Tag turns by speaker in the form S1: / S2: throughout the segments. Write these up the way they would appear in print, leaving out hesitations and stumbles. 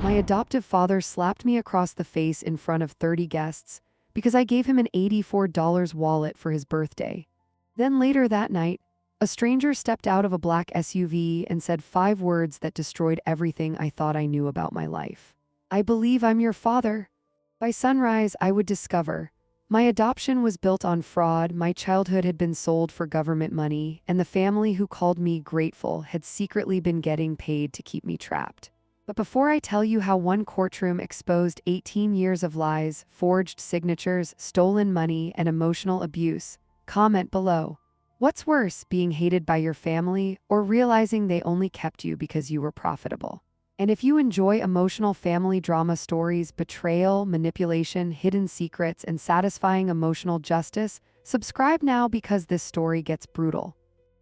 S1: My adoptive father slapped me across the face in front of 30 guests because I gave him an $84 wallet for his birthday. Then later that night, a stranger stepped out of a black SUV and said 5 words that destroyed everything I thought I knew about my life. "I believe I'm your father." By sunrise, I would discover my adoption was built on fraud, my childhood had been sold for government money, and the family who called me grateful had secretly been getting paid to keep me trapped. But before I tell you how one courtroom exposed 18 years of lies, forged signatures, stolen money, and emotional abuse, comment below. What's worse, being hated by your family or realizing they only kept you because you were profitable? And if you enjoy emotional family drama stories, betrayal, manipulation, hidden secrets, and satisfying emotional justice, subscribe now because this story gets brutal.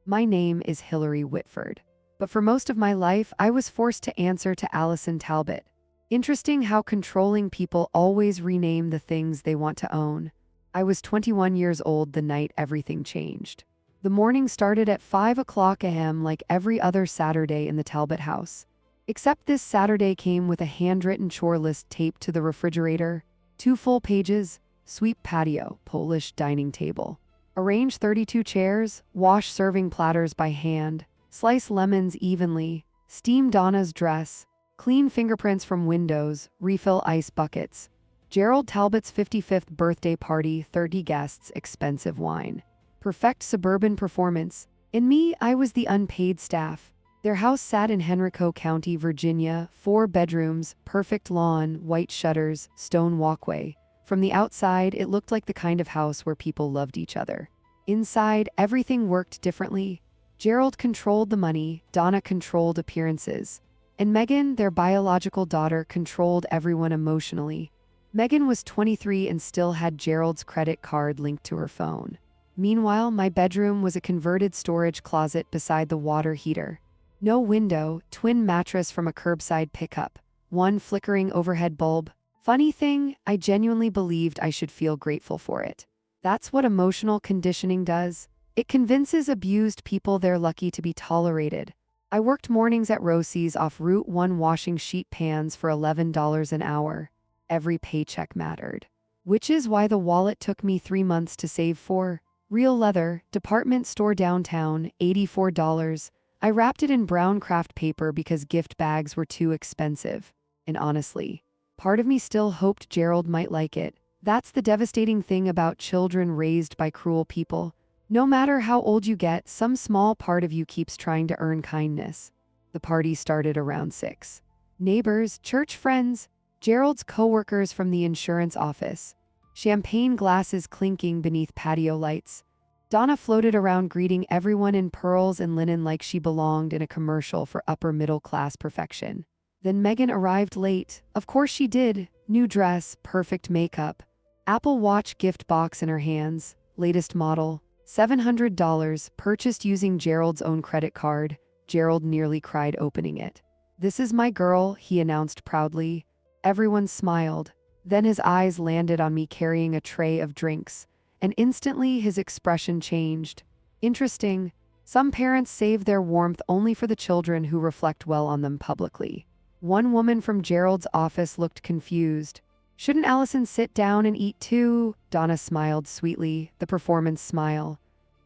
S1: My name is Hillary Whitford. But for most of my life, I was forced to answer to Allison Talbot. Interesting how controlling people always rename the things they want to own. I was 21 years old the night everything changed. The morning started at 5 o'clock a.m. like every other Saturday in the Talbot house. Except this Saturday came with a handwritten chore list taped to the refrigerator, 2 full pages, sweep patio, Polish dining table. Arrange 32 chairs, wash serving platters by hand, slice lemons evenly, steam Donna's dress, clean fingerprints from windows, refill ice buckets. Gerald Talbot's 55th birthday party, 30 guests, expensive wine. Perfect suburban performance. In me, I was the unpaid staff. Their house sat in Henrico County, Virginia, 4 bedrooms, perfect lawn, white shutters, stone walkway. From the outside, it looked like the kind of house where people loved each other. Inside, everything worked differently. Gerald controlled the money, Donna controlled appearances, and Megan, their biological daughter, controlled everyone emotionally. Megan was 23 and still had Gerald's credit card linked to her phone. Meanwhile, my bedroom was a converted storage closet beside the water heater. No window, twin mattress from a curbside pickup, 1 flickering overhead bulb. Funny thing, I genuinely believed I should feel grateful for it. That's what emotional conditioning does. It convinces abused people they're lucky to be tolerated. I worked mornings at Rosie's off Route 1 washing sheet pans for $11 an hour. Every paycheck mattered. Which is why the wallet took me 3 months to save for. Real leather, department store downtown, $84. I wrapped it in brown craft paper because gift bags were too expensive. And honestly, part of me still hoped Gerald might like it. That's the devastating thing about children raised by cruel people. No matter how old you get, some small part of you keeps trying to earn kindness. The party started around 6. Neighbors, church friends, Gerald's co-workers from the insurance office. Champagne glasses clinking beneath patio lights. Donna floated around greeting everyone in pearls and linen like she belonged in a commercial for upper-middle-class perfection. Then Megan arrived late. Of course she did. New dress, perfect makeup. Apple Watch gift box in her hands. Latest model. $700, purchased using Gerald's own credit card. Gerald nearly cried opening it. "This is my girl," he announced proudly. Everyone smiled. Then his eyes landed on me carrying a tray of drinks. And instantly his expression changed. Interesting. Some parents save their warmth only for the children who reflect well on them publicly. One woman from Gerald's office looked confused. "Shouldn't Allison sit down and eat too?" Donna smiled sweetly, the performance smile.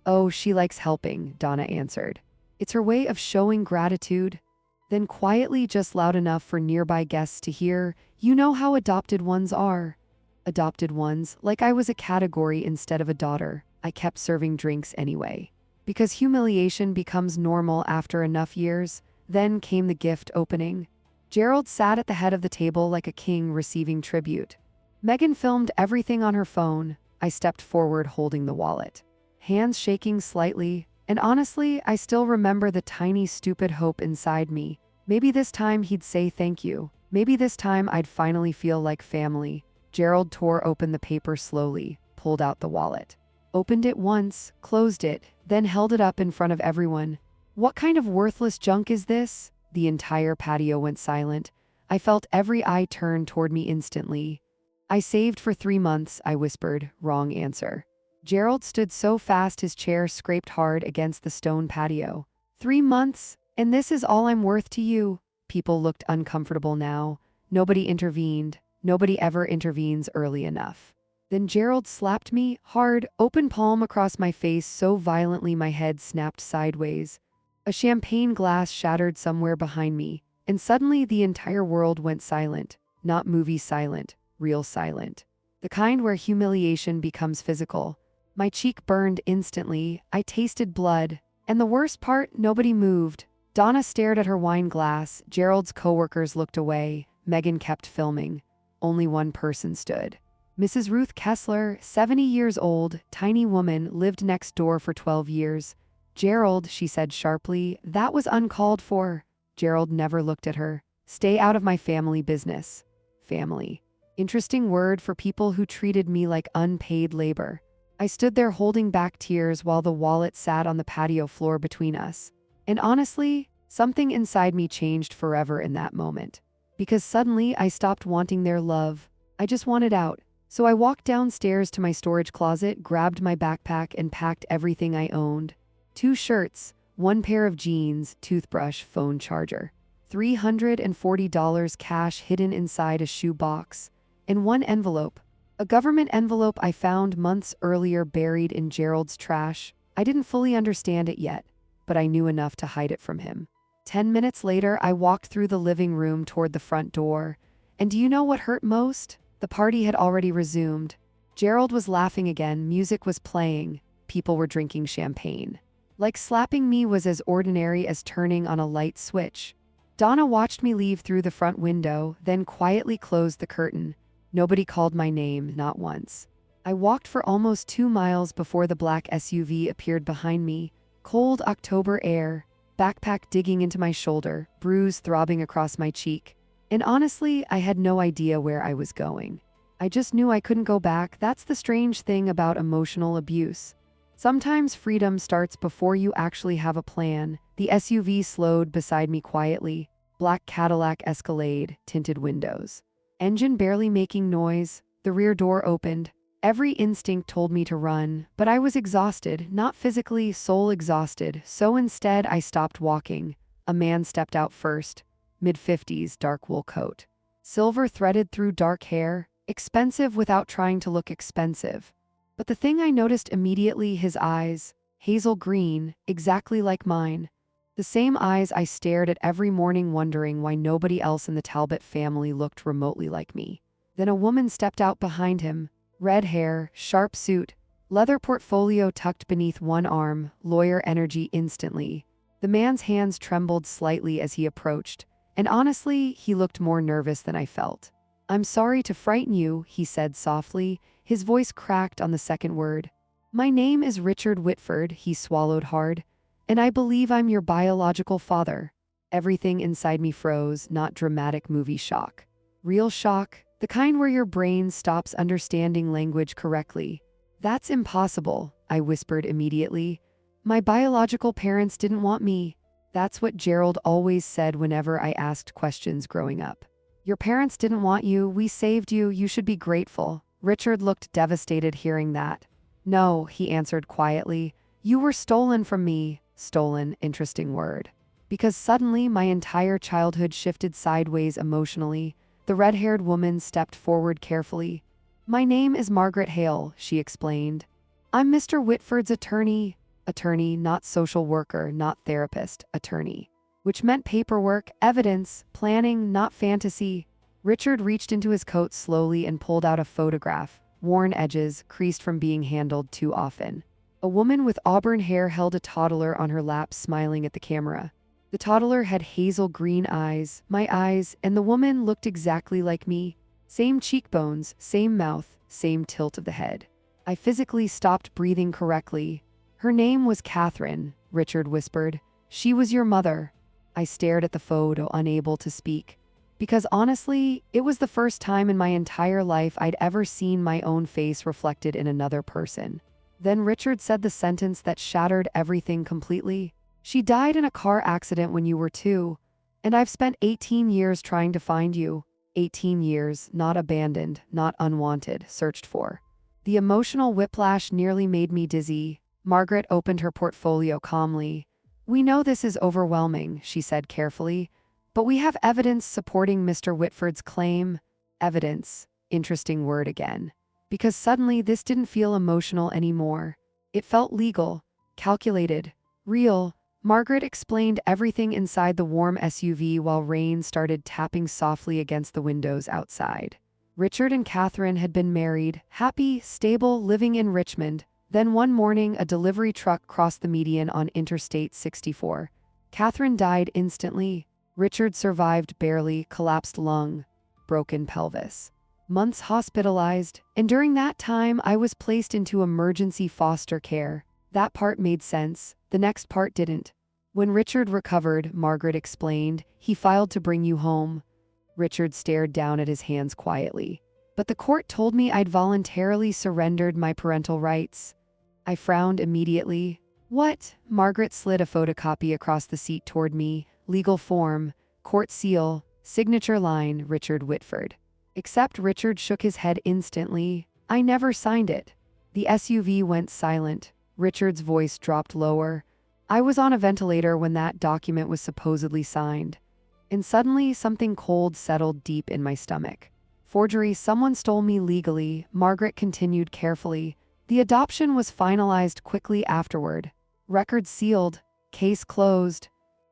S1: "Oh, she likes helping," Donna answered. "It's her way of showing gratitude." Then quietly, just loud enough for nearby guests to hear, "You know how adopted ones are." Adopted ones, like I was a category instead of a daughter. I kept serving drinks anyway. Because humiliation becomes normal after enough years. Then came the gift opening. Gerald sat at the head of the table like a king receiving tribute. Megan filmed everything on her phone. I stepped forward holding the wallet, hands shaking slightly, and honestly, I still remember the tiny stupid hope inside me. Maybe this time he'd say thank you. Maybe this time I'd finally feel like family. Gerald tore open the paper slowly, pulled out the wallet. Opened it once, closed it, then held it up in front of everyone. "What kind of worthless junk is this?" The entire patio went silent. I felt every eye turn toward me instantly. "I saved for 3 months, I whispered. Wrong answer. Gerald stood so fast his chair scraped hard against the stone patio. 3 months? And this is all I'm worth to you?" People looked uncomfortable now. Nobody intervened. Nobody ever intervenes early enough. Then Gerald slapped me, hard, open palm across my face so violently my head snapped sideways. A champagne glass shattered somewhere behind me, and suddenly the entire world went silent. Not movie silent, real silent. The kind where humiliation becomes physical. My cheek burned instantly, I tasted blood, and the worst part, nobody moved. Donna stared at her wine glass, Gerald's coworkers looked away, Megan kept filming. Only one person stood. Mrs. Ruth Kessler, 70 years old, tiny woman, lived next door for 12 years. Gerald, she said sharply, that was uncalled for. Gerald never looked at her. Stay out of my family business. Family. Interesting word for people who treated me like unpaid labor. I stood there holding back tears while the wallet sat on the patio floor between us. And honestly, something inside me changed forever in that moment. Because suddenly I stopped wanting their love. I just wanted out. So I walked downstairs to my storage closet, grabbed my backpack, and packed everything I owned. 2 shirts, 1 pair of jeans, toothbrush, phone charger. $340 cash hidden inside a shoe box. And 1 envelope. A government envelope I found months earlier buried in Gerald's trash. I didn't fully understand it yet, but I knew enough to hide it from him. 10 minutes later, I walked through the living room toward the front door. And do you know what hurt most? The party had already resumed. Gerald was laughing again, music was playing, people were drinking champagne. Like slapping me was as ordinary as turning on a light switch. Donna watched me leave through the front window, then quietly closed the curtain. Nobody called my name, not once. I walked for almost 2 miles before the black SUV appeared behind me. Cold October air, backpack digging into my shoulder, bruise throbbing across my cheek. And honestly, I had no idea where I was going. I just knew I couldn't go back. That's the strange thing about emotional abuse. Sometimes freedom starts before you actually have a plan. The SUV slowed beside me quietly. Black Cadillac Escalade, tinted windows. Engine barely making noise. The rear door opened. Every instinct told me to run, but I was exhausted, not physically, soul exhausted, so instead I stopped walking. A man stepped out first. Mid-50s, dark wool coat. Silver threaded through dark hair, expensive without trying to look expensive. But the thing I noticed immediately, his eyes, hazel green, exactly like mine. The same eyes I stared at every morning wondering why nobody else in the Talbot family looked remotely like me. Then a woman stepped out behind him, red hair, sharp suit, leather portfolio tucked beneath one arm, lawyer energy instantly. The man's hands trembled slightly as he approached, and honestly, he looked more nervous than I felt. "I'm sorry to frighten you," he said softly, his voice cracked on the second word. "My name is Richard Whitford," he swallowed hard, "and I believe I'm your biological father." Everything inside me froze, not dramatic movie shock. Real shock, the kind where your brain stops understanding language correctly. "That's impossible," I whispered immediately. "My biological parents didn't want me." That's what Gerald always said whenever I asked questions growing up. "Your parents didn't want you, we saved you, you should be grateful." Richard looked devastated hearing that. "No," he answered quietly, "you were stolen from me." Stolen, interesting word. Because suddenly my entire childhood shifted sideways emotionally. The red-haired woman stepped forward carefully. "My name is Margaret Hale," she explained. "I'm Mr. Whitford's attorney." Attorney, not social worker, not therapist, attorney. Which meant paperwork, evidence, planning, not fantasy. Richard reached into his coat slowly and pulled out a photograph, worn edges, creased from being handled too often. A woman with auburn hair held a toddler on her lap, smiling at the camera. The toddler had hazel green eyes, my eyes, and the woman looked exactly like me. Same cheekbones, same mouth, same tilt of the head. I physically stopped breathing correctly. "Her name was Catherine," Richard whispered. "She was your mother." I stared at the photo, unable to speak. Because honestly, it was the first time in my entire life I'd ever seen my own face reflected in another person. Then Richard said the sentence that shattered everything completely. "She died in a car accident when you were 2. And I've spent 18 years trying to find you." 18 years, not abandoned, not unwanted, searched for. The emotional whiplash nearly made me dizzy. Margaret opened her portfolio calmly. "We know this is overwhelming," she said carefully, But we have evidence supporting Mr. Whitford's claim. Evidence. Interesting word again. Because suddenly this didn't feel emotional anymore. It felt legal, calculated, real. Margaret explained everything inside the warm SUV while rain started tapping softly against the windows outside. Richard and Catherine had been married, happy, stable, living in Richmond. Then one morning, a delivery truck crossed the median on Interstate 64. Catherine died instantly. Richard survived barely, collapsed lung, broken pelvis. Months hospitalized, and during that time I was placed into emergency foster care. That part made sense, the next part didn't. When Richard recovered, Margaret explained, he filed to bring you home. Richard stared down at his hands quietly. But the court told me I'd voluntarily surrendered my parental rights. I frowned immediately. What? Margaret slid a photocopy across the seat toward me. Legal form, court seal, signature line, Richard Whitford. Except Richard shook his head instantly. I never signed it. The SUV went silent. Richard's voice dropped lower. I was on a ventilator when that document was supposedly signed. And suddenly something cold settled deep in my stomach. Forgery, someone stole me legally, Margaret continued carefully. The adoption was finalized quickly afterward. Records sealed. Case closed.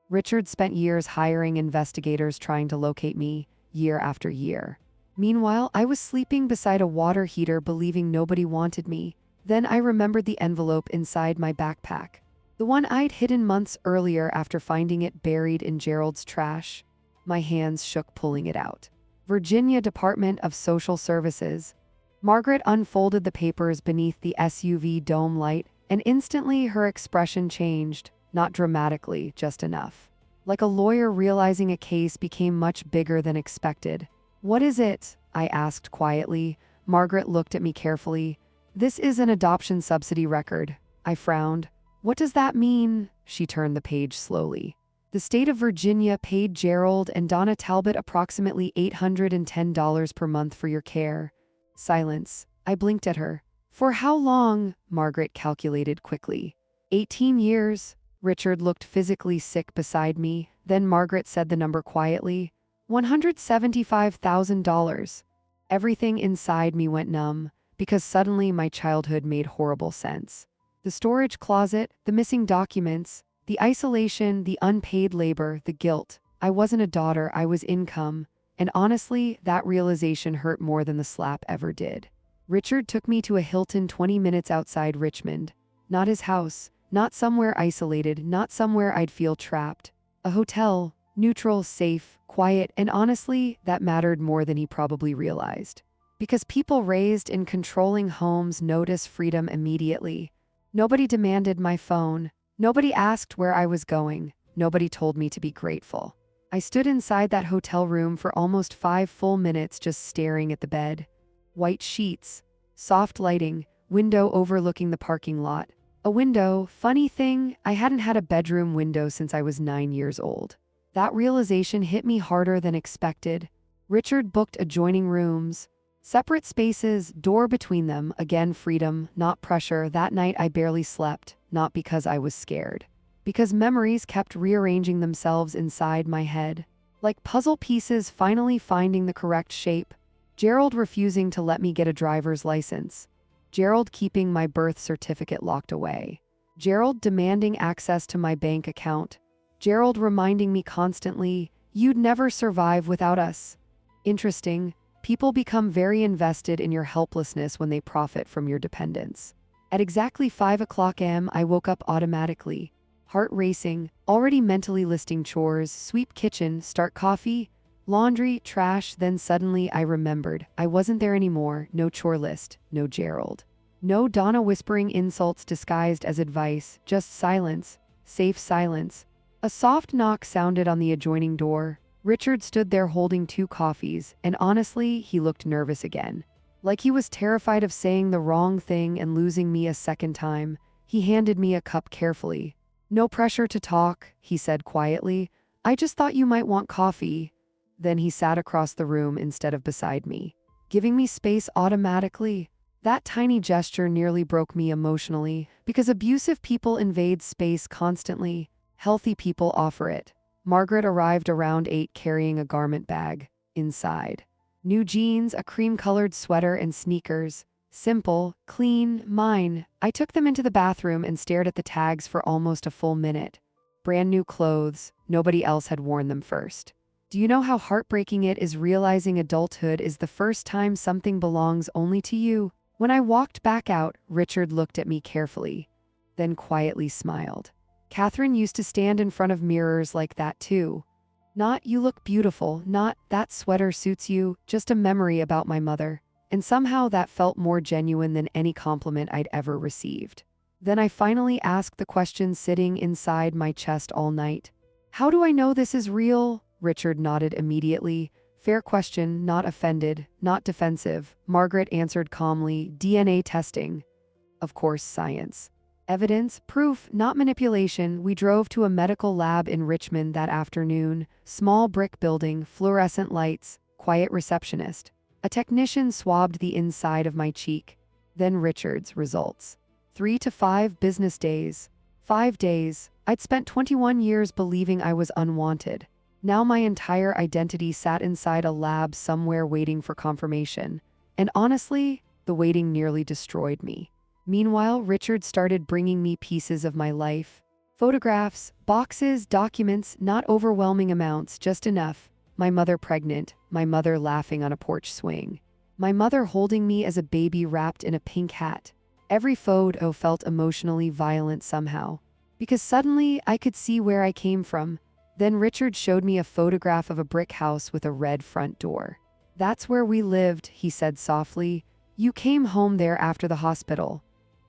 S1: Richard spent years hiring investigators trying to locate me, year after year. Meanwhile, I was sleeping beside a water heater believing nobody wanted me. Then I remembered the envelope inside my backpack. The one I'd hidden months earlier after finding it buried in Gerald's trash. My hands shook pulling it out. Virginia Department of Social Services. Margaret unfolded the papers beneath the SUV dome light, and instantly her expression changed, not dramatically, just enough. Like a lawyer realizing a case became much bigger than expected. What is it? I asked quietly. Margaret looked at me carefully. This is an adoption subsidy record. I frowned. What does that mean? She turned the page slowly. The state of Virginia paid Gerald and Donna Talbot approximately $810 per month for your care. Silence. I blinked at her. For how long? Margaret calculated quickly. 18 years. Richard looked physically sick beside me. Then Margaret said the number quietly. $175,000. Everything inside me went numb, because suddenly my childhood made horrible sense. The storage closet, the missing documents, the isolation, the unpaid labor, the guilt. I wasn't a daughter, I was income. And honestly, that realization hurt more than the slap ever did. Richard took me to a Hilton 20 minutes outside Richmond. Not his house, not somewhere isolated, not somewhere I'd feel trapped. A hotel, neutral, safe, quiet, and honestly, that mattered more than he probably realized. Because people raised in controlling homes notice freedom immediately. Nobody demanded my phone. Nobody asked where I was going. Nobody told me to be grateful. I stood inside that hotel room for almost 5 full minutes just staring at the bed. White sheets, soft lighting, window overlooking the parking lot. A window, funny thing, I hadn't had a bedroom window since I was 9 years old. That realization hit me harder than expected. Richard booked adjoining rooms. Separate spaces, door between them, again freedom, not pressure. That night I barely slept, not because I was scared. Because memories kept rearranging themselves inside my head. Like puzzle pieces finally finding the correct shape. Gerald refusing to let me get a driver's license. Gerald keeping my birth certificate locked away. Gerald demanding access to my bank account. Gerald reminding me constantly, you'd never survive without us. Interesting, people become very invested in your helplessness when they profit from your dependence. At exactly 5 a.m. I woke up automatically. Heart racing, already mentally listing chores, sweep kitchen, start coffee, laundry, trash. Then suddenly I remembered, I wasn't there anymore, no chore list, no Gerald. No Donna whispering insults disguised as advice, just silence, safe silence. A soft knock sounded on the adjoining door. Richard stood there holding 2 coffees, and honestly, he looked nervous again. Like he was terrified of saying the wrong thing and losing me a second time. He handed me a cup carefully. No pressure to talk, he said quietly. I just thought you might want coffee. Then he sat across the room instead of beside me, giving me space automatically. That tiny gesture nearly broke me emotionally, because abusive people invade space constantly. Healthy people offer it. Margaret arrived around 8 carrying a garment bag. Inside, new jeans, a cream-colored sweater, and sneakers. Simple, clean, mine. I took them into the bathroom and stared at the tags for almost a full minute. Brand new clothes. Nobody else had worn them first. Do you know how heartbreaking it is realizing adulthood is the first time something belongs only to you? When I walked back out, Richard looked at me carefully, then quietly smiled. Catherine used to stand in front of mirrors like that too. Not "you look beautiful," not "that sweater suits you," just a memory about my mother. And somehow that felt more genuine than any compliment I'd ever received. Then I finally asked the question sitting inside my chest all night. "How do I know this is real?" Richard nodded immediately. "Fair question, not offended, not defensive." Margaret answered calmly. "DNA testing. Of course, science. Evidence, proof, not manipulation." We drove to a medical lab in Richmond that afternoon. Small brick building, fluorescent lights, quiet receptionist. A technician swabbed the inside of my cheek. Then Richard's results. 3 to 5 business days. 5 days. I'd spent 21 years believing I was unwanted. Now my entire identity sat inside a lab somewhere waiting for confirmation. And honestly, the waiting nearly destroyed me. Meanwhile, Richard started bringing me pieces of my life. Photographs, boxes, documents, not overwhelming amounts, just enough. My mother pregnant, my mother laughing on a porch swing. My mother holding me as a baby wrapped in a pink hat. Every photo felt emotionally violent somehow. Because suddenly I could see where I came from. Then Richard showed me a photograph of a brick house with a red front door. "That's where we lived," he said softly. "You came home there after the hospital."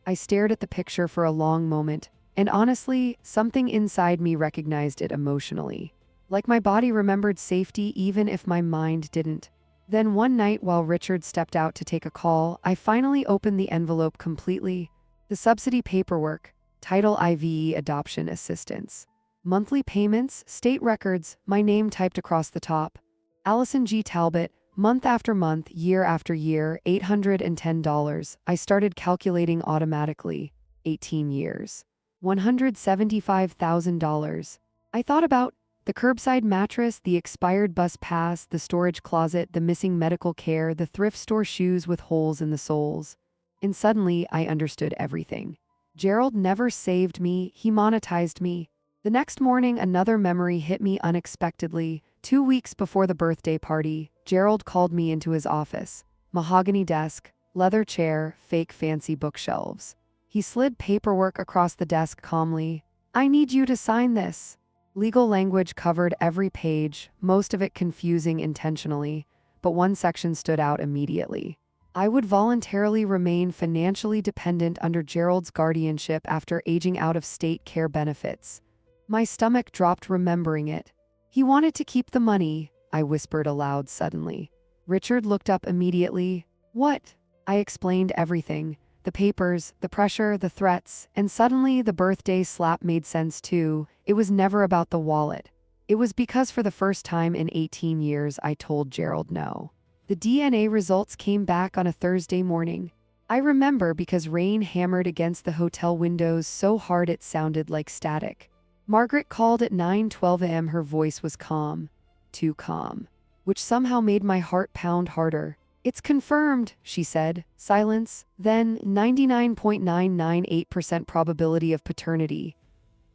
S1: I stared at the picture for a long moment, and honestly, something inside me recognized it emotionally. Like my body remembered safety even if my mind didn't. Then one night while Richard stepped out to take a call, I finally opened the envelope completely. The subsidy paperwork, title IVE adoption assistance. Monthly payments, state records, my name typed across the top. Allison G. Talbot, month after month, year after year, $810. I started calculating automatically. 18 years. $175,000. I thought about the curbside mattress, the expired bus pass, the storage closet, the missing medical care, the thrift store shoes with holes in the soles. And suddenly, I understood everything. Gerald never saved me, he monetized me. The next morning, another memory hit me unexpectedly. 2 weeks before the birthday party, Gerald called me into his office. Mahogany desk, leather chair, fake fancy bookshelves. He slid paperwork across the desk calmly. "I need you to sign this." Legal language covered every page, most of it confusing intentionally, but one section stood out immediately. I would voluntarily remain financially dependent under Gerald's guardianship after aging out of state care benefits. My stomach dropped remembering it. "He wanted to keep the money," I whispered aloud suddenly. Richard looked up immediately. "What?" I explained everything. The papers, the pressure, the threats, and suddenly the birthday slap made sense too. It was never about the wallet. It was because for the first time in 18 years I told Gerald no. The DNA results came back on a Thursday morning. I remember because rain hammered against the hotel windows so hard it sounded like static. Margaret called at 9:12 a.m. Her voice was calm. Too calm. Which somehow made my heart pound harder. "It's confirmed," she said. Silence. Then 99.998% probability of paternity.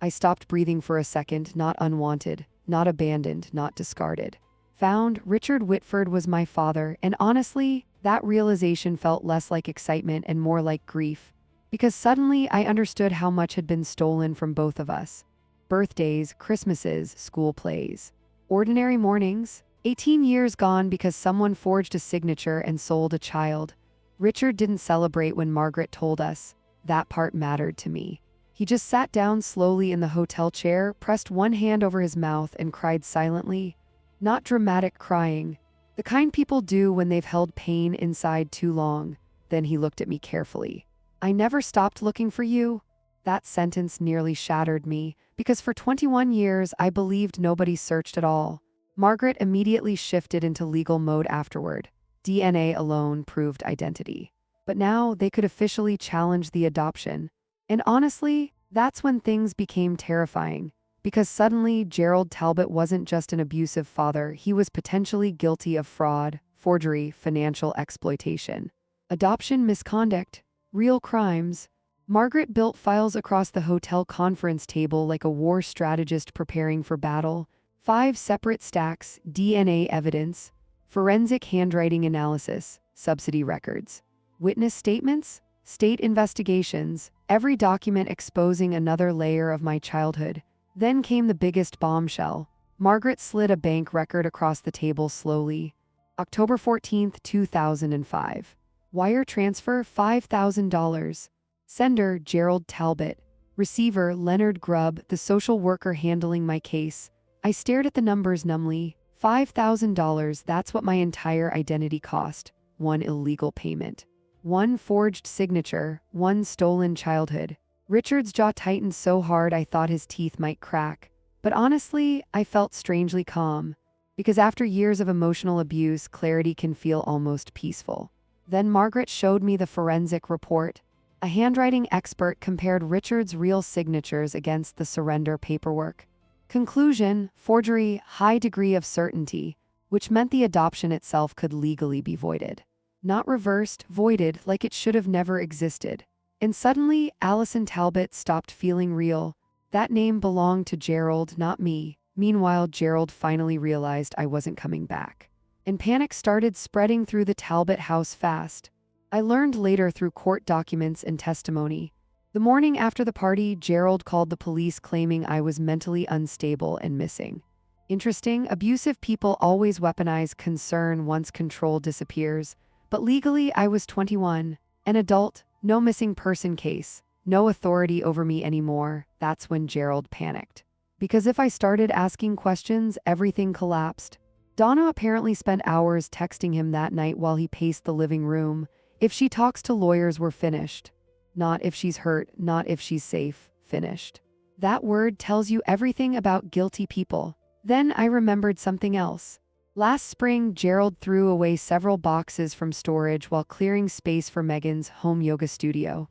S1: I stopped breathing for a second. Not unwanted, not abandoned, not discarded. Found. Richard Whitford was my father, and honestly, that realization felt less like excitement and more like grief. Because suddenly I understood how much had been stolen from both of us. Birthdays, Christmases, school plays. Ordinary mornings. 18 years gone because someone forged a signature and sold a child. Richard didn't celebrate when Margaret told us. That part mattered to me. He just sat down slowly in the hotel chair, pressed one hand over his mouth, and cried silently. Not dramatic crying. The kind people do when they've held pain inside too long. Then he looked at me carefully. "I never stopped looking for you." That sentence nearly shattered me, because for 21 years I believed nobody searched at all. Margaret immediately shifted into legal mode afterward. DNA alone proved identity. But now they could officially challenge the adoption. And honestly, that's when things became terrifying. because suddenly Gerald Talbot wasn't just an abusive father, he was potentially guilty of fraud, forgery, financial exploitation, adoption misconduct, real crimes. Margaret built files across the hotel conference table like a war strategist preparing for battle. 5 separate stacks, DNA evidence, forensic handwriting analysis, subsidy records, witness statements, state investigations, every document exposing another layer of my childhood. Then came the biggest bombshell. Margaret slid a bank record across the table slowly. October 14, 2005. Wire transfer $5,000. Sender Gerald Talbot. Receiver Leonard Grubb, the social worker handling my case. I stared at the numbers numbly. $5,000, that's what my entire identity cost. 1 illegal payment. 1 forged signature, 1 stolen childhood. Richard's jaw tightened so hard I thought his teeth might crack. But honestly, I felt strangely calm. Because after years of emotional abuse, clarity can feel almost peaceful. Then Margaret showed me the forensic report. A handwriting expert compared Richard's real signatures against the surrender paperwork. Conclusion: forgery, high degree of certainty, which meant the adoption itself could legally be voided. Not reversed, voided, like it should have never existed. And suddenly, Allison Talbot stopped feeling real. That name belonged to Gerald, not me. Meanwhile, Gerald finally realized I wasn't coming back. And panic started spreading through the Talbot house fast. I learned later through court documents and testimony. The morning after the party, Gerald called the police claiming I was mentally unstable and missing. Interesting, abusive people always weaponize concern once control disappears. But legally, I was 21, an adult, no missing person case, no authority over me anymore. That's when Gerald panicked. Because if I started asking questions, everything collapsed. Donna apparently spent hours texting him that night while he paced the living room. If she talks to lawyers, we're finished. Not if she's hurt, not if she's safe, finished. That word tells you everything about guilty people. Then I remembered something else. Last spring, Gerald threw away several boxes from storage while clearing space for Megan's home yoga studio.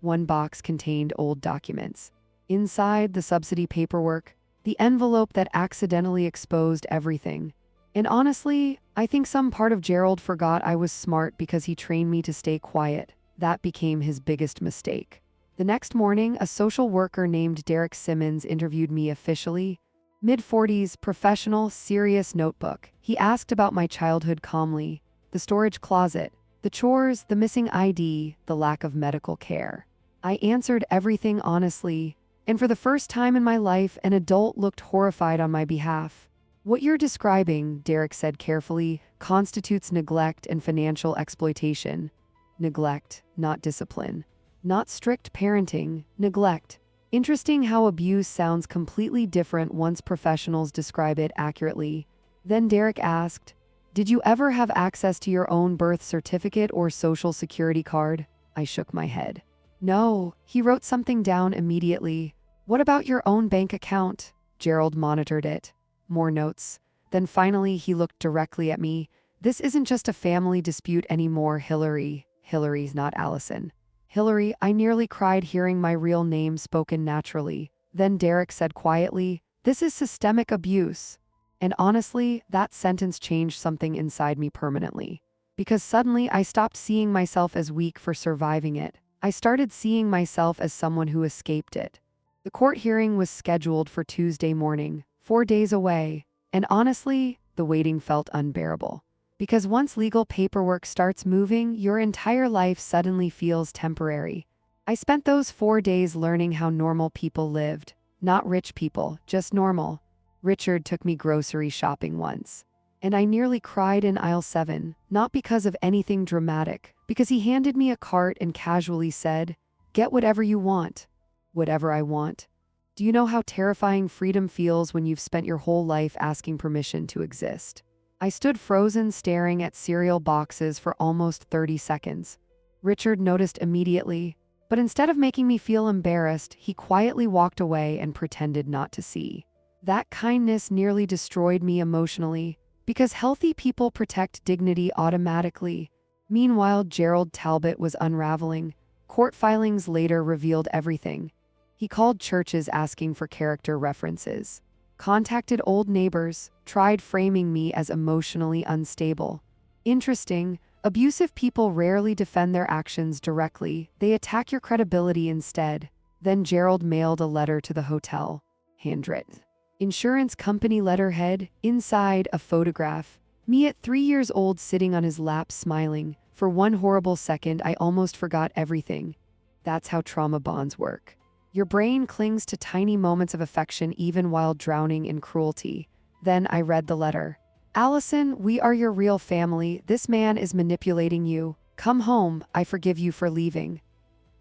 S1: 1 box contained old documents. Inside, the subsidy paperwork, the envelope that accidentally exposed everything. And honestly, I think some part of Gerald forgot I was smart because he trained me to stay quiet. That became his biggest mistake. The next morning, a social worker named Derek Simmons interviewed me officially. Mid-40s, professional, serious notebook. He asked about my childhood calmly. The storage closet, the chores, the missing ID, the lack of medical care. I answered everything honestly, and for the first time in my life, an adult looked horrified on my behalf. What you're describing, Derek said carefully, constitutes neglect and financial exploitation. Neglect, not discipline. Not strict parenting, neglect. Interesting how abuse sounds completely different once professionals describe it accurately. Then Derek asked, "Did you ever have access to your own birth certificate or social security card?" I shook my head. "No," he wrote something down immediately. "What about your own bank account?" Gerald monitored it. More notes. Then finally he looked directly at me. "This isn't just a family dispute anymore, Hillary." Hillary's not Allison. "Hillary," I nearly cried hearing my real name spoken naturally. Then Derek said quietly, "This is systemic abuse." And honestly, that sentence changed something inside me permanently. Because suddenly I stopped seeing myself as weak for surviving it. I started seeing myself as someone who escaped it. The court hearing was scheduled for Tuesday morning, 4 days away. And honestly, the waiting felt unbearable. Because once legal paperwork starts moving, your entire life suddenly feels temporary. I spent those 4 days learning how normal people lived. Not rich people, just normal. Richard took me grocery shopping once. And I nearly cried in aisle 7, not because of anything dramatic, because he handed me a cart and casually said, "Get whatever you want." Whatever I want. Do you know how terrifying freedom feels when you've spent your whole life asking permission to exist? I stood frozen staring at cereal boxes for almost 30 seconds. Richard noticed immediately, but instead of making me feel embarrassed, he quietly walked away and pretended not to see. That kindness nearly destroyed me emotionally, because healthy people protect dignity automatically. Meanwhile, Gerald Talbot was unraveling. Court filings later revealed everything. He called churches asking for character references, contacted old neighbors, tried framing me as emotionally unstable. Interesting, abusive people rarely defend their actions directly, they attack your credibility instead. Then Gerald mailed a letter to the hotel, handwritten. Insurance company letterhead, inside a photograph. Me at 3 years old sitting on his lap smiling. For one horrible second, I almost forgot everything. That's how trauma bonds work. Your brain clings to tiny moments of affection even while drowning in cruelty. Then I read the letter. Allison, we are your real family. This man is manipulating you. Come home. I forgive you for leaving.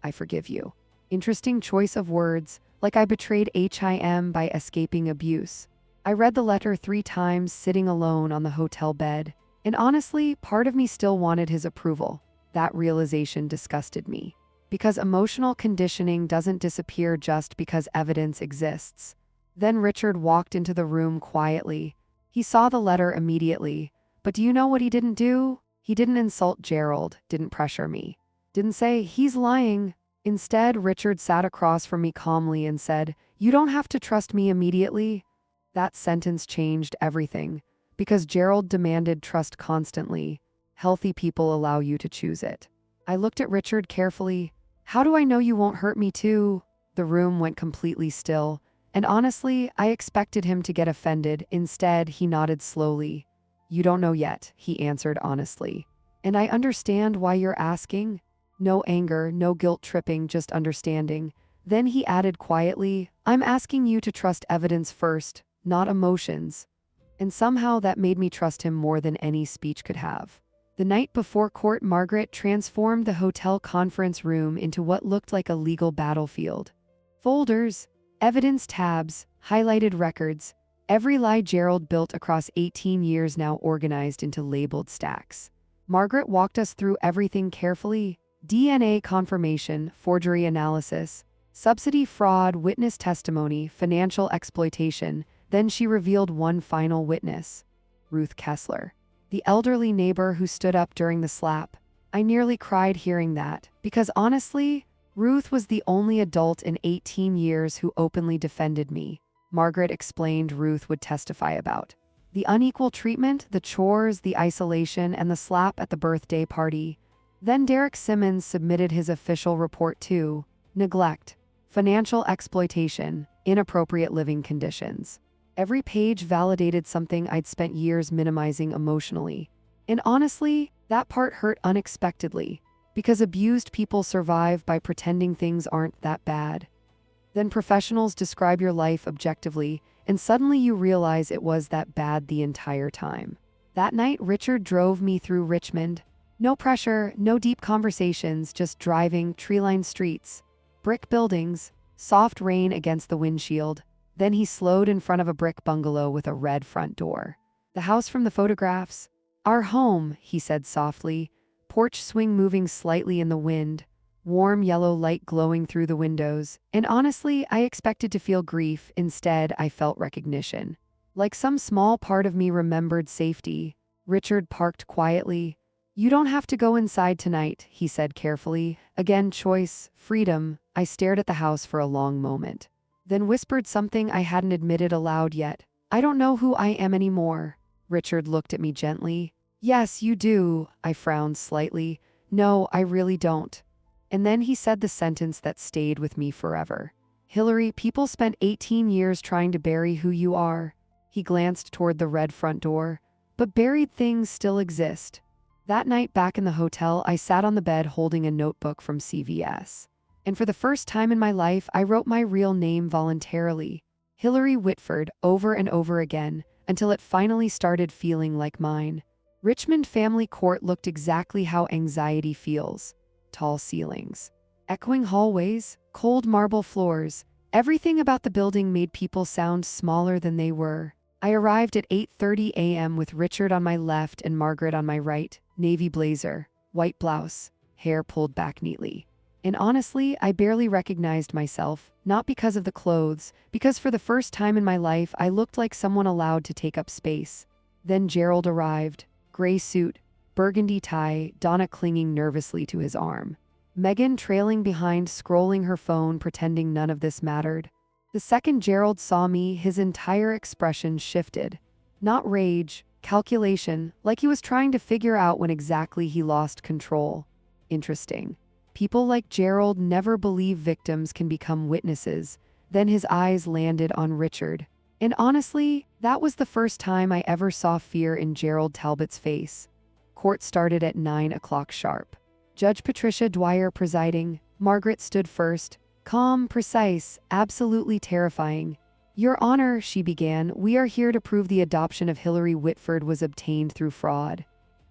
S1: I forgive you. Interesting choice of words, like I betrayed him by escaping abuse. I read the letter 3 times sitting alone on the hotel bed. And honestly, part of me still wanted his approval. That realization disgusted me. Because emotional conditioning doesn't disappear just because evidence exists. Then Richard walked into the room quietly. He saw the letter immediately. But do you know what he didn't do? He didn't insult Gerald, didn't pressure me. Didn't say, he's lying. Instead, Richard sat across from me calmly and said, you don't have to trust me immediately. That sentence changed everything. Because Gerald demanded trust constantly. Healthy people allow you to choose it. I looked at Richard carefully. How do I know you won't hurt me too? The room went completely still. And honestly, I expected him to get offended. Instead, he nodded slowly. You don't know yet, he answered honestly. And I understand why you're asking. No anger, no guilt tripping, just understanding. Then he added quietly, I'm asking you to trust evidence first, not emotions. And somehow that made me trust him more than any speech could have. The night before court, Margaret transformed the hotel conference room into what looked like a legal battlefield. Folders, evidence tabs, highlighted records, every lie Gerald built across 18 years now organized into labeled stacks. Margaret walked us through everything carefully. DNA confirmation, forgery analysis, subsidy fraud, witness testimony, financial exploitation. Then she revealed one final witness, Ruth Kessler, the elderly neighbor who stood up during the slap. I nearly cried hearing that, because honestly, Ruth was the only adult in 18 years who openly defended me. Margaret explained Ruth would testify about the unequal treatment, the chores, the isolation, and the slap at the birthday party. Then Derek Simmons submitted his official report too: neglect, financial exploitation, inappropriate living conditions. Every page validated something I'd spent years minimizing emotionally. And honestly, that part hurt unexpectedly, because abused people survive by pretending things aren't that bad. Then professionals describe your life objectively, and suddenly you realize it was that bad the entire time. That night, Richard drove me through Richmond. No pressure, no deep conversations, just driving, tree-lined streets, brick buildings, soft rain against the windshield. Then he slowed in front of a brick bungalow with a red front door. The house from the photographs. Our home, he said softly, porch swing moving slightly in the wind, warm yellow light glowing through the windows. And honestly, I expected to feel grief. Instead, I felt recognition. Like some small part of me remembered safety. Richard parked quietly. You don't have to go inside tonight, he said carefully. Again, choice, freedom. I stared at the house for a long moment. Then whispered something I hadn't admitted aloud yet. I don't know who I am anymore. Richard looked at me gently. Yes, you do. I frowned slightly. No, I really don't. And then he said the sentence that stayed with me forever. Hillary, people spent 18 years trying to bury who you are. He glanced toward the red front door. But buried things still exist. That night back in the hotel, I sat on the bed holding a notebook from CVS. And for the first time in my life, I wrote my real name voluntarily, Hillary Whitford, over and over again, until it finally started feeling like mine. Richmond Family Court looked exactly how anxiety feels. Tall ceilings, echoing hallways, cold marble floors. Everything about the building made people sound smaller than they were. I arrived at 8:30 a.m. with Richard on my left and Margaret on my right, navy blazer, white blouse, hair pulled back neatly. And honestly, I barely recognized myself, not because of the clothes, because for the first time in my life, I looked like someone allowed to take up space. Then Gerald arrived, gray suit, burgundy tie, Donna clinging nervously to his arm. Megan trailing behind, scrolling her phone, pretending none of this mattered. The second Gerald saw me, his entire expression shifted. Not rage, calculation, like he was trying to figure out when exactly he lost control. Interesting. People like Gerald never believe victims can become witnesses. Then his eyes landed on Richard. And honestly, that was the first time I ever saw fear in Gerald Talbot's face. Court started at 9 o'clock sharp. Judge Patricia Dwyer presiding. Margaret stood first. Calm, precise, absolutely terrifying. Your Honor, she began, we are here to prove the adoption of Hillary Whitford was obtained through fraud.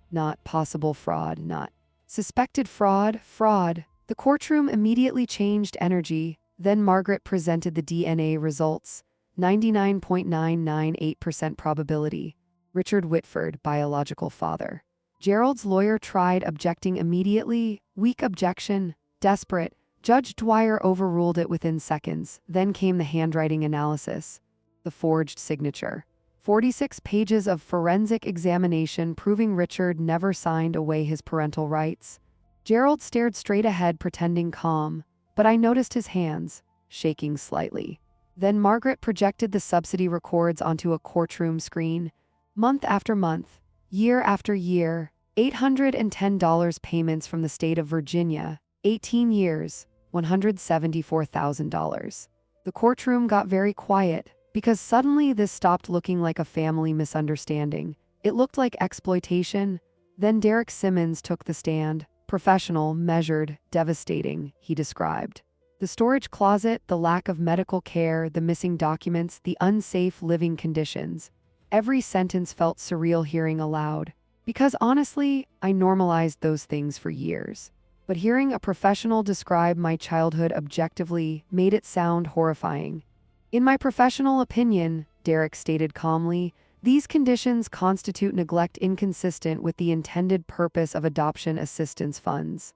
S1: Not possible fraud, not suspected fraud, fraud. The courtroom immediately changed energy. Then Margaret presented the DNA results. 99.998% probability. Richard Whitford, biological father. Gerald's lawyer tried, objecting immediately. Weak objection. Desperate. Judge Dwyer overruled it within seconds. Then came the handwriting analysis. The forged signature. 46 pages of forensic examination proving Richard never signed away his parental rights. Gerald stared straight ahead, pretending calm, but I noticed his hands shaking slightly. Then Margaret projected the subsidy records onto a courtroom screen. Month after month, year after year, $810 payments from the state of Virginia, 18 years, $174,000. The courtroom got very quiet, because suddenly this stopped looking like a family misunderstanding. It looked like exploitation. Then Derek Simmons took the stand. Professional, measured, devastating, he described. The storage closet, the lack of medical care, the missing documents, the unsafe living conditions. Every sentence felt surreal hearing aloud. Because honestly, I normalized those things for years. But hearing a professional describe my childhood objectively made it sound horrifying. In my professional opinion, Derek stated calmly, these conditions constitute neglect inconsistent with the intended purpose of adoption assistance funds.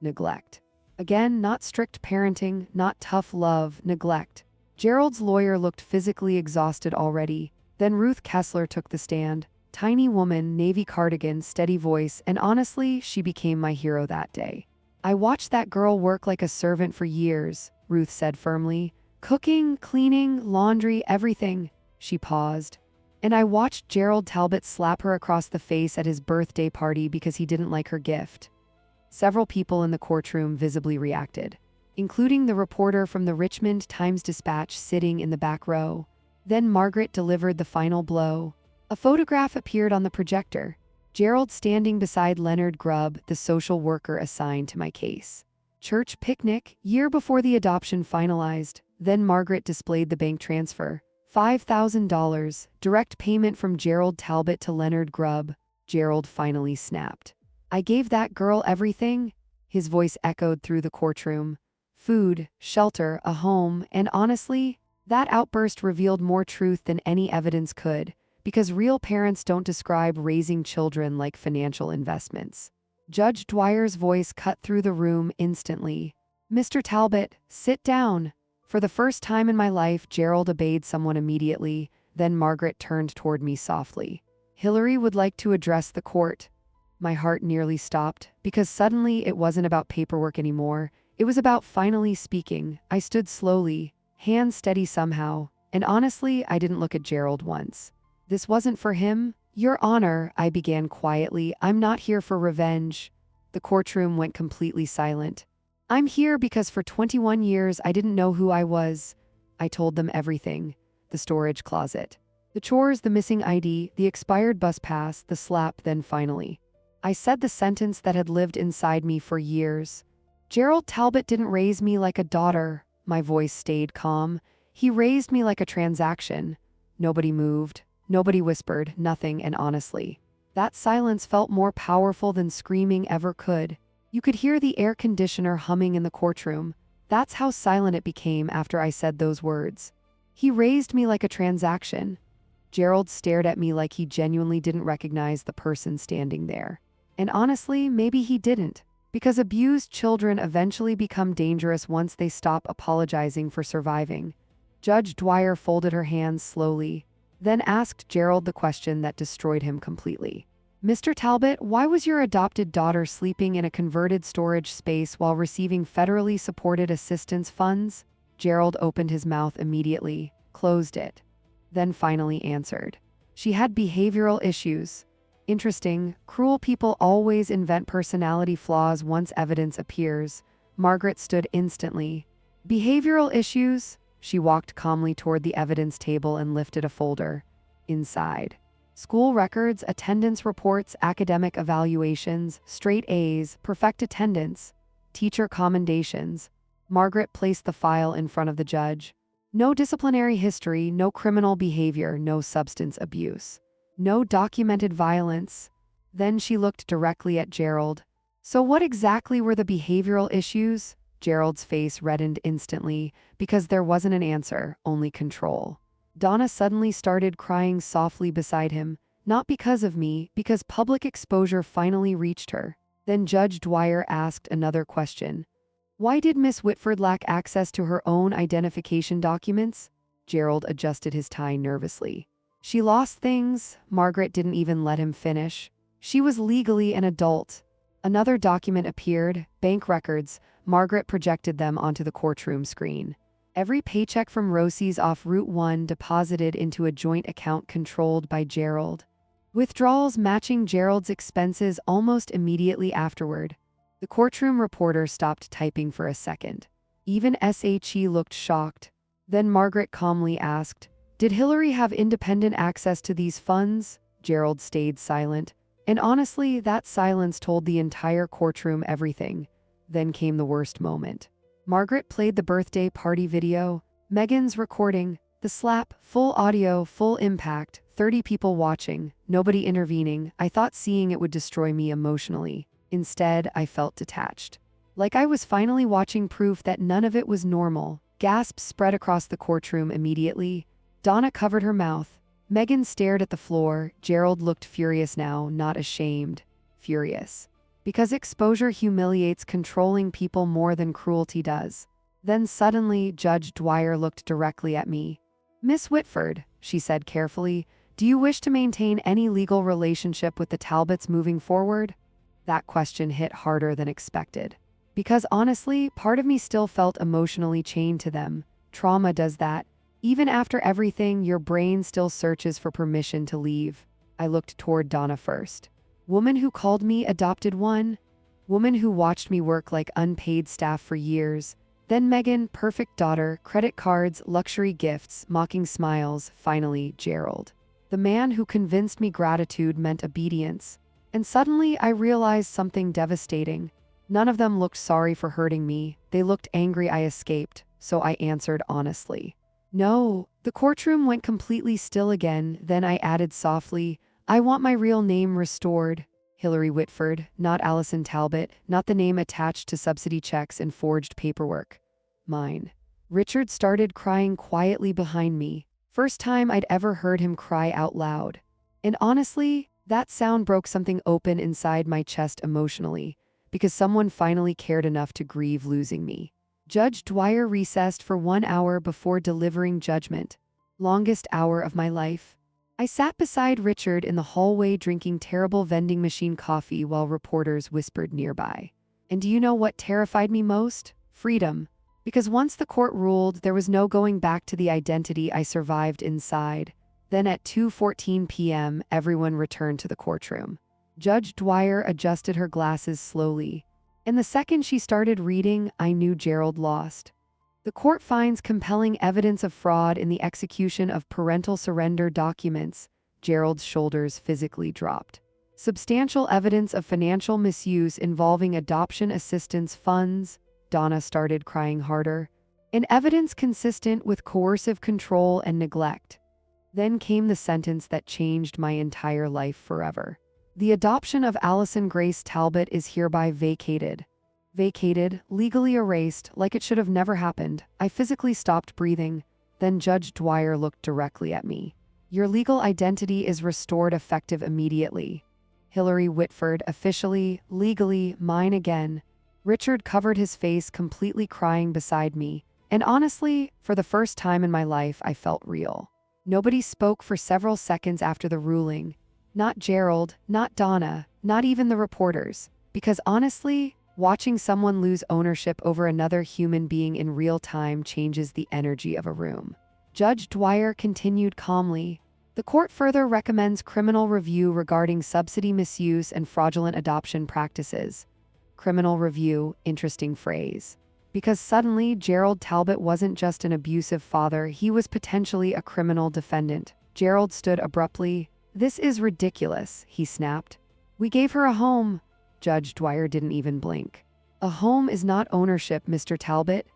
S1: Neglect. Again, not strict parenting, not tough love, neglect. Gerald's lawyer looked physically exhausted already. Then Ruth Kessler took the stand. Tiny woman, navy cardigan, steady voice, and honestly, she became my hero that day. I watched that girl work like a servant for years, Ruth said firmly. Cooking, cleaning, laundry, everything. She paused. And I watched Gerald Talbot slap her across the face at his birthday party because he didn't like her gift. Several people in the courtroom visibly reacted, including the reporter from the Richmond Times-Dispatch sitting in the back row. Then Margaret delivered the final blow. A photograph appeared on the projector. Gerald standing beside Leonard Grubb, the social worker assigned to my case. Church picnic, year before the adoption finalized. Then Margaret displayed the bank transfer. $5,000, direct payment from Gerald Talbot to Leonard Grubb. Gerald finally snapped. I gave that girl everything. His voice echoed through the courtroom. Food, shelter, a home, and honestly, that outburst revealed more truth than any evidence could, because real parents don't describe raising children like financial investments. Judge Dwyer's voice cut through the room instantly. Mr. Talbot, sit down. For the first time in my life, Gerald obeyed someone immediately. Then Margaret turned toward me softly. Hillary would like to address the court. My heart nearly stopped, because suddenly it wasn't about paperwork anymore. It was about finally speaking. I stood slowly, hands steady somehow, and honestly, I didn't look at Gerald once. This wasn't for him. Your Honor, I began quietly, I'm not here for revenge. The courtroom went completely silent. I'm here because for 21 years I didn't know who I was. I told them everything. The storage closet. The chores, the missing ID, the expired bus pass, the slap, then finally. I said the sentence that had lived inside me for years. Gerald Talbot didn't raise me like a daughter. My voice stayed calm. He raised me like a transaction. Nobody moved. Nobody whispered, nothing, and honestly, that silence felt more powerful than screaming ever could. You could hear the air conditioner humming in the courtroom. That's how silent it became after I said those words. He raised me like a transaction. Gerald stared at me like he genuinely didn't recognize the person standing there. And honestly, maybe he didn't, because abused children eventually become dangerous once they stop apologizing for surviving. Judge Dwyer folded her hands slowly, then asked Gerald the question that destroyed him completely. Mr. Talbot, why was your adopted daughter sleeping in a converted storage space while receiving federally supported assistance funds? Gerald opened his mouth immediately, closed it, then finally answered. She had behavioral issues. Interesting, cruel people always invent personality flaws once evidence appears. Margaret stood instantly. Behavioral issues? She walked calmly toward the evidence table and lifted a folder. Inside. School records, attendance reports, academic evaluations, straight A's, perfect attendance, teacher commendations. Margaret placed the file in front of the judge. No disciplinary history, no criminal behavior, no substance abuse. No documented violence. Then she looked directly at Gerald. So what exactly were the behavioral issues? Gerald's face reddened instantly, because there wasn't an answer, only control. Donna suddenly started crying softly beside him, not because of me, because public exposure finally reached her. Then Judge Dwyer asked another question. Why did Miss Whitford lack access to her own identification documents? Gerald adjusted his tie nervously. She lost things. Margaret didn't even let him finish. She was legally an adult. Another document appeared, bank records. Margaret projected them onto the courtroom screen. Every paycheck from Rosie's off Route 1 deposited into a joint account controlled by Gerald. Withdrawals matching Gerald's expenses almost immediately afterward. The courtroom reporter stopped typing for a second. Even SHE looked shocked. Then Margaret calmly asked, "Did Hillary have independent access to these funds?" Gerald stayed silent. And honestly, that silence told the entire courtroom everything. Then came the worst moment. Margaret played the birthday party video. Megan's recording. The slap, full audio, full impact, 30 people watching, nobody intervening. I thought seeing it would destroy me emotionally. Instead, I felt detached. Like I was finally watching proof that none of it was normal. Gasps spread across the courtroom immediately. Donna covered her mouth. Megan stared at the floor. Gerald looked furious now, not ashamed. Furious. Because exposure humiliates controlling people more than cruelty does. Then suddenly, Judge Dwyer looked directly at me. "Miss Whitford," she said carefully, "do you wish to maintain any legal relationship with the Talbots moving forward?" That question hit harder than expected. Because honestly, part of me still felt emotionally chained to them. Trauma does that. Even after everything, your brain still searches for permission to leave. I looked toward Donna first. Woman who called me adopted one. Woman who watched me work like unpaid staff for years. Then Megan, perfect daughter, credit cards, luxury gifts, mocking smiles, finally Gerald. The man who convinced me gratitude meant obedience. And suddenly I realized something devastating. None of them looked sorry for hurting me. They looked angry I escaped, so I answered honestly. No. The courtroom went completely still again. Then I added softly, I want my real name restored. Hillary Whitford, not Allison Talbot, not the name attached to subsidy checks and forged paperwork. Mine. Richard started crying quietly behind me. First time I'd ever heard him cry out loud. And honestly, that sound broke something open inside my chest emotionally, because someone finally cared enough to grieve losing me. Judge Dwyer recessed for 1 hour before delivering judgment. Longest hour of my life. I sat beside Richard in the hallway drinking terrible vending machine coffee while reporters whispered nearby. And do you know what terrified me most? Freedom. Because once the court ruled, there was no going back to the identity I survived inside. Then at 2:14 p.m., everyone returned to the courtroom. Judge Dwyer adjusted her glasses slowly. And the second she started reading, I knew Gerald lost. The court finds compelling evidence of fraud in the execution of parental surrender documents. Gerald's shoulders physically dropped. Substantial evidence of financial misuse involving adoption assistance funds. Donna started crying harder. And evidence consistent with coercive control and neglect. Then came the sentence that changed my entire life forever. The adoption of Allison Grace Talbot is hereby vacated. Vacated, legally erased, like it should have never happened. I physically stopped breathing. Then Judge Dwyer looked directly at me. Your legal identity is restored effective immediately. Hillary Whitford, officially, legally, mine again. Richard covered his face, completely crying beside me. And honestly, for the first time in my life, I felt real. Nobody spoke for several seconds after the ruling. Not Gerald, not Donna, not even the reporters. Because honestly, watching someone lose ownership over another human being in real time changes the energy of a room. Judge Dwyer continued calmly. The court further recommends criminal review regarding subsidy misuse and fraudulent adoption practices. Criminal review, interesting phrase. Because suddenly, Gerald Talbot wasn't just an abusive father, he was potentially a criminal defendant. Gerald stood abruptly. "This is ridiculous," he snapped. "We gave her a home." Judge Dwyer didn't even blink. "A home is not ownership, Mr. Talbot."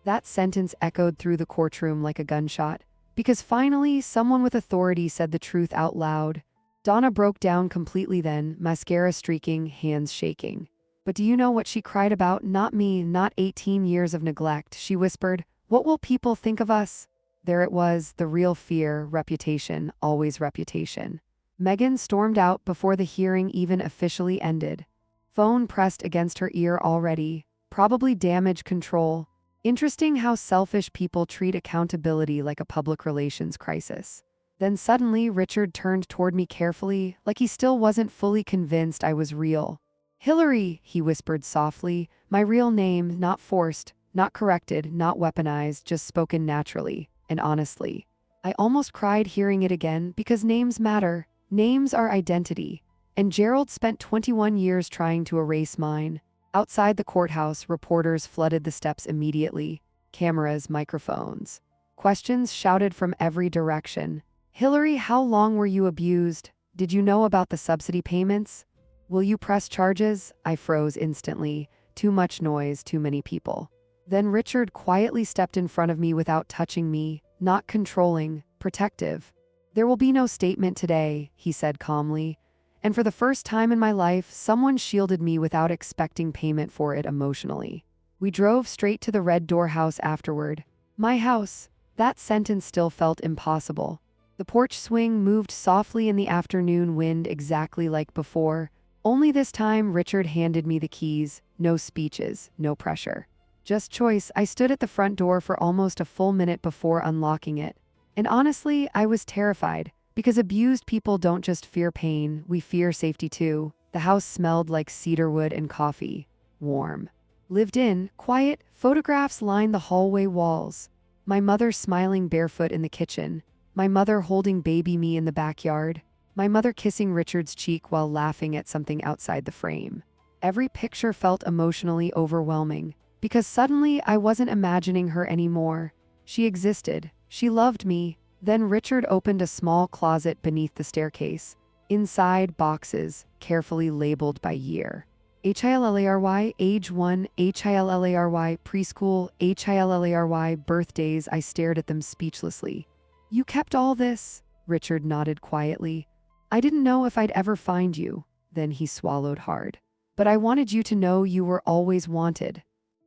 S1: That sentence echoed through the courtroom like a gunshot. Because finally, someone with authority said the truth out loud. Donna broke down completely then, mascara streaking, hands shaking. "But do you know what she cried about? Not me, not 18 years of neglect," she whispered. "What will people think of us?" There it was, the real fear, reputation, always reputation. Megan stormed out before the hearing even officially ended. Phone pressed against her ear already. Probably damage control. Interesting how selfish people treat accountability like a public relations crisis. Then suddenly, Richard turned toward me carefully, like he still wasn't fully convinced I was real. "Hillary," he whispered softly, "my real name, not forced, not corrected, not weaponized, just spoken naturally and honestly." I almost cried hearing it again because names matter. Names are identity. And Gerald spent 21 years trying to erase mine. Outside the courthouse, reporters flooded the steps immediately. Cameras, microphones. Questions shouted from every direction. "Hillary, how long were you abused? Did you know about the subsidy payments? Will you press charges?" I froze instantly. Too much noise, too many people. Then Richard quietly stepped in front of me without touching me, not controlling, protective. "There will be no statement today," he said calmly. And for the first time in my life, someone shielded me without expecting payment for it emotionally. We drove straight to the Red Door house afterward. My house. That sentence still felt impossible. The porch swing moved softly in the afternoon wind exactly like before. Only this time, Richard handed me the keys. No speeches, no pressure. Just choice. I stood at the front door for almost a full minute before unlocking it. And honestly, I was terrified. Because abused people don't just fear pain, we fear safety too. The house smelled like cedarwood and coffee. Warm. Lived in, quiet, photographs lined the hallway walls. My mother smiling barefoot in the kitchen. My mother holding baby me in the backyard. My mother kissing Richard's cheek while laughing at something outside the frame. Every picture felt emotionally overwhelming. Because suddenly I wasn't imagining her anymore. She existed. She loved me. Then Richard opened a small closet beneath the staircase. Inside, boxes, carefully labeled by year. HILLARY, age 1, HILLARY, preschool, HILLARY, birthdays. I stared at them speechlessly. "You kept all this?" Richard nodded quietly. "I didn't know if I'd ever find you." Then he swallowed hard. "But I wanted you to know you were always wanted."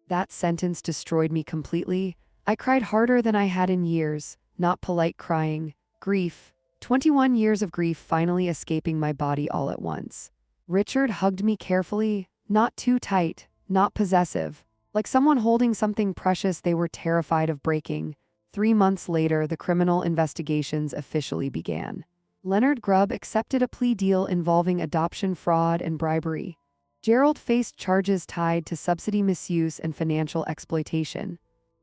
S1: That sentence destroyed me completely. I cried harder than I had in years. Not polite crying. Grief. 21 years of grief finally escaping my body all at once. Richard hugged me carefully, not too tight, not possessive. Like someone holding something precious they were terrified of breaking. 3 months later, the criminal investigations officially began. Leonard Grubb accepted a plea deal involving adoption fraud and bribery. Gerald faced charges tied to subsidy misuse and financial exploitation.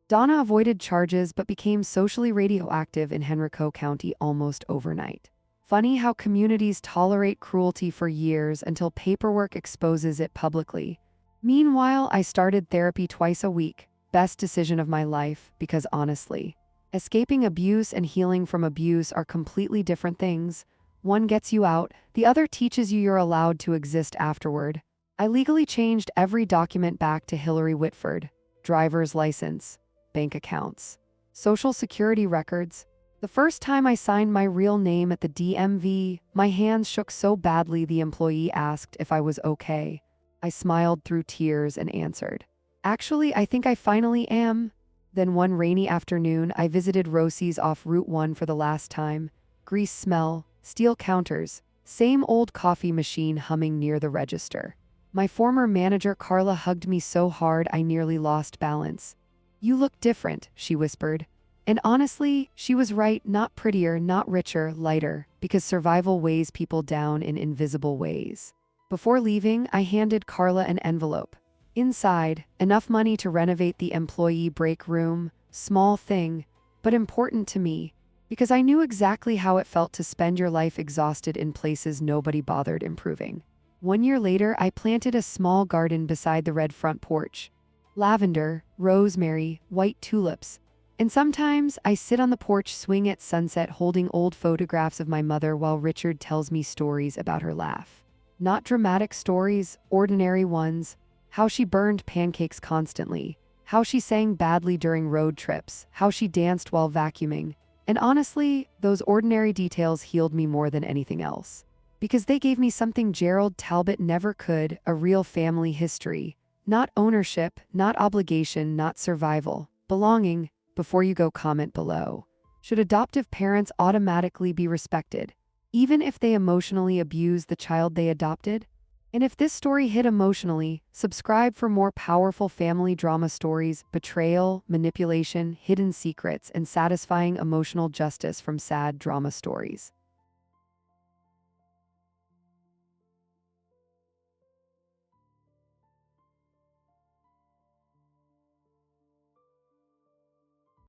S1: Donna avoided charges but became socially radioactive in Henrico County almost overnight. Funny how communities tolerate cruelty for years until paperwork exposes it publicly. Meanwhile, I started therapy twice a week. Best decision of my life, because honestly, escaping abuse and healing from abuse are completely different things. One gets you out, the other teaches you you're allowed to exist afterward. I legally changed every document back to Hillary Whitford. Driver's license. Bank accounts, social security records. The first time I signed my real name at the DMV, my hands shook so badly the employee asked if I was okay. I smiled through tears and answered, "Actually, I think I finally am." Then one rainy afternoon, I visited Rosie's off Route 1 for the last time. Grease smell, steel counters, same old coffee machine humming near the register. My former manager Carla hugged me so hard I nearly lost balance. "You look different," she whispered. And honestly, she was right, not prettier, not richer, lighter, because survival weighs people down in invisible ways. Before leaving, I handed Carla an envelope. Inside, enough money to renovate the employee break room, small thing, but important to me, because I knew exactly how it felt to spend your life exhausted in places nobody bothered improving. 1 year later, I planted a small garden beside the red front porch. Lavender, rosemary, white tulips. And sometimes I sit on the porch swing at sunset holding old photographs of my mother while Richard tells me stories about her laugh. Not dramatic stories, ordinary ones. How she burned pancakes constantly. How she sang badly during road trips. How she danced while vacuuming. And honestly, those ordinary details healed me more than anything else. Because they gave me something Gerald Talbot never could, a real family history. Not ownership, not obligation, not survival. Belonging. Before you go, comment below. Should adoptive parents automatically be respected, even if they emotionally abuse the child they adopted? And if this story hit emotionally, subscribe for more powerful family drama stories, betrayal, manipulation, hidden secrets, and satisfying emotional justice from sad drama stories.